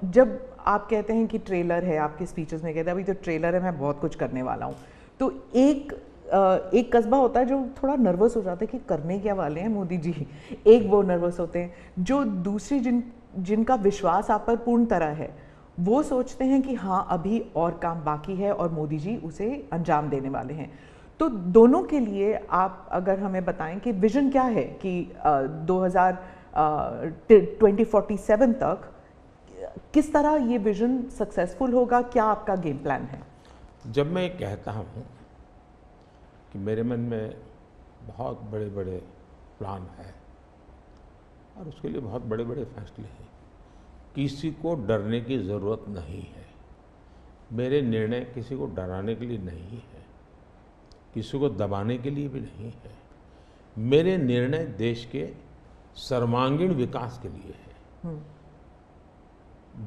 जब आप कहते हैं कि ट्रेलर है, आपके स्पीचेस में कहते हैं अभी तो ट्रेलर है, मैं बहुत कुछ करने वाला हूँ, तो एक कस्बा होता है जो थोड़ा नर्वस हो जाता है कि करने क्या वाले हैं मोदी जी। एक वो नर्वस होते हैं, जो दूसरी जिनका विश्वास आप पर पूर्ण तरह है, वो सोचते हैं कि हाँ अभी और काम बाकी है और मोदी जी उसे अंजाम देने वाले हैं। तो दोनों के लिए आप अगर हमें बताएं कि विजन क्या है कि 2047 तक किस तरह ये विजन सक्सेसफुल होगा, क्या आपका गेम प्लान है? जब मैं कहता हूँ कि मेरे मन में बहुत बड़े बड़े प्लान है और उसके लिए बहुत बड़े बड़े फैसले हैं, किसी को डरने की ज़रूरत नहीं है। मेरे निर्णय किसी को डराने के लिए नहीं है, किसी को दबाने के लिए भी नहीं है। मेरे निर्णय देश के सर्वांगीण विकास के लिए है,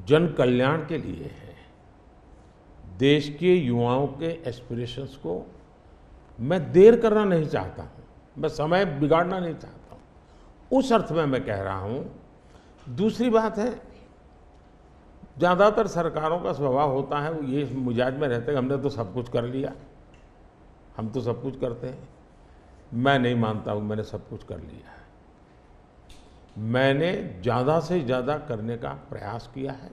जन कल्याण के लिए है, देश के युवाओं के एस्पिरेशंस को मैं देर करना नहीं चाहता हूँ, मैं समय बिगाड़ना नहीं चाहता हूँ, उस अर्थ में मैं कह रहा हूँ। दूसरी बात है, ज़्यादातर सरकारों का स्वभाव होता है, वो ये मिजाज में रहते हैं हमने तो सब कुछ कर लिया, हम तो सब कुछ करते हैं। मैं नहीं मानता हूँ मैंने सब कुछ कर लिया है। मैंने ज़्यादा से ज़्यादा करने का प्रयास किया है,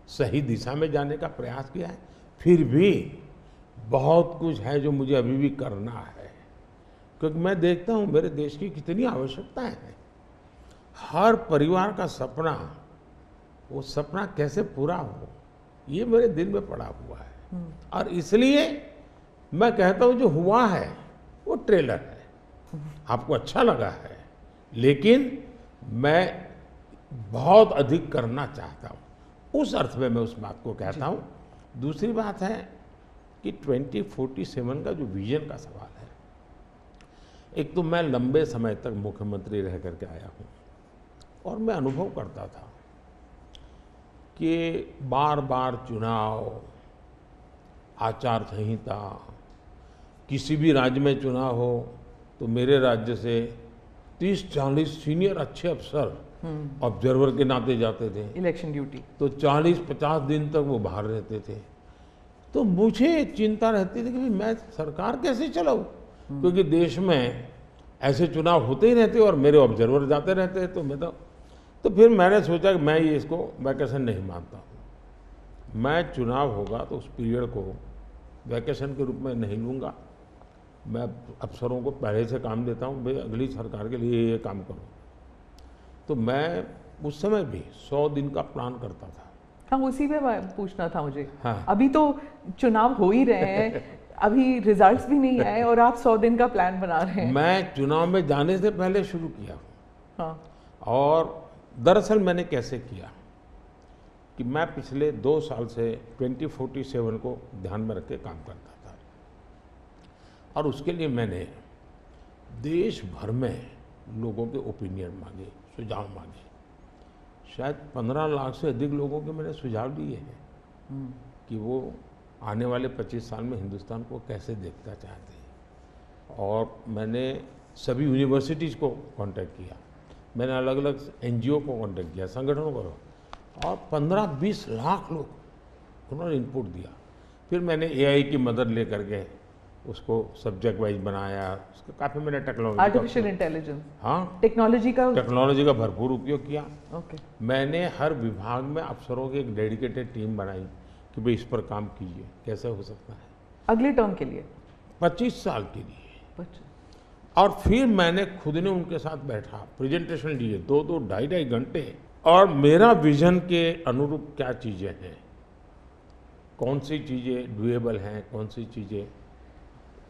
सही दिशा में जाने का प्रयास किया है, फिर भी बहुत कुछ है जो मुझे अभी भी करना है, क्योंकि मैं देखता हूँ मेरे देश की कितनी आवश्यकताएं हैं। हर परिवार का सपना, वो सपना कैसे पूरा हो, ये मेरे दिल में पड़ा हुआ है। और इसलिए मैं कहता हूँ जो हुआ है वो ट्रेलर है, आपको अच्छा लगा है, लेकिन मैं बहुत अधिक करना चाहता हूँ, उस अर्थ में मैं उस बात को कहता हूँ। दूसरी बात है कि 2047 का जो विजन का सवाल है, एक तो मैं लंबे समय तक मुख्यमंत्री रह करके आया हूँ और मैं अनुभव करता था कि बार बार चुनाव, आचार संहिता, किसी भी राज्य में चुनाव हो तो मेरे राज्य से 30-40 सीनियर अच्छे अफसर ऑब्जर्वर के नाते जाते थे, इलेक्शन ड्यूटी, तो 40-50 दिन तक वो बाहर रहते थे। तो मुझे चिंता रहती थी कि मैं सरकार कैसे चलाऊं, क्योंकि देश में ऐसे चुनाव होते ही रहते और मेरे ऑब्जर्वर जाते रहते, तो मैं तो फिर मैंने सोचा कि मैं ये इसको वैकेशन नहीं मानता हूँ। मैं चुनाव होगा तो उस पीरियड को वैकेशन के रूप में नहीं लूँगा। मैं अफसरों को पहले से काम देता हूँ, भाई अगली सरकार के लिए ये काम करो। तो मैं उस समय भी 100 दिन का प्लान करता था। हाँ, उसी पे पूछना था मुझे। हाँ। अभी तो चुनाव हो ही रहे हैं, अभी रिजल्ट्स भी नहीं आए और आप 100 दिन का प्लान बना रहे हैं। मैं चुनाव में जाने से पहले शुरू किया। हाँ। और दरअसल मैंने कैसे किया कि मैं पिछले 2 साल से 2047 को ध्यान में रख के काम करता था, और उसके लिए मैंने देश भर में लोगों के ओपिनियन मांगे, सुझाव मांगे। शायद 15 लाख से अधिक लोगों के मैंने सुझाव दिए हैं कि वो आने वाले 25 साल में हिंदुस्तान को कैसे देखना चाहते हैं। और मैंने सभी यूनिवर्सिटीज़ को कांटेक्ट किया, मैंने अलग अलग एनजीओ को कांटेक्ट किया, संगठनों को, और 15-20 लाख लोग उन्होंने इनपुट दिया। फिर मैंने एआई की मदद लेकर के उसको सब्जेक्ट वाइज बनाया, उसका काफ़ी मैंने टेक्नोलॉजी, आर्टिफिशियल इंटेलिजेंस, हाँ, टेक्नोलॉजी का भरपूर उपयोग किया। ओके। मैंने हर विभाग में अफसरों की एक डेडिकेटेड टीम बनाई कि भाई इस पर काम कीजिए, कैसे हो सकता है अगले टर्म के लिए, 25 साल के लिए। 25। और फिर मैंने खुद ने उनके साथ बैठा, प्रेजेंटेशन दिए 2-2, 2.5 घंटे, और मेरा विजन के अनुरूप क्या चीज़ें हैं, कौन सी चीज़ें डुएबल हैं, कौन सी चीज़ें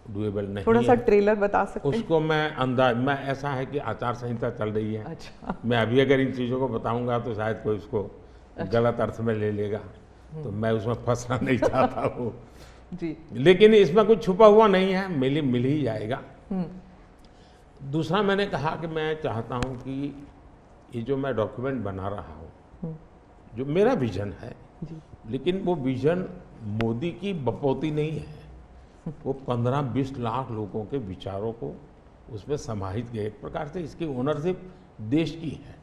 डुएबल नहीं। थोड़ा सा ट्रेलर बता सकते हैं? उसको मैं ऐसा है कि आचार संहिता चल रही है। अच्छा। मैं अभी अगर इन चीज़ों को बताऊंगा तो शायद कोई उसको गलत अर्थ में ले लेगा, तो मैं उसमें फंसना नहीं चाहता हूँ जी। लेकिन इसमें कुछ छुपा हुआ नहीं है, मिल ही जाएगा। दूसरा मैंने कहा कि मैं चाहता हूँ कि ये जो मैं डॉक्यूमेंट बना रहा हूँ, जो मेरा विजन है, लेकिन वो विजन मोदी की बपौती नहीं है, वो 15-20 लाख लोगों के विचारों को उसमें समाहित किया। एक प्रकार से इसकी ओनरशिप देश की है।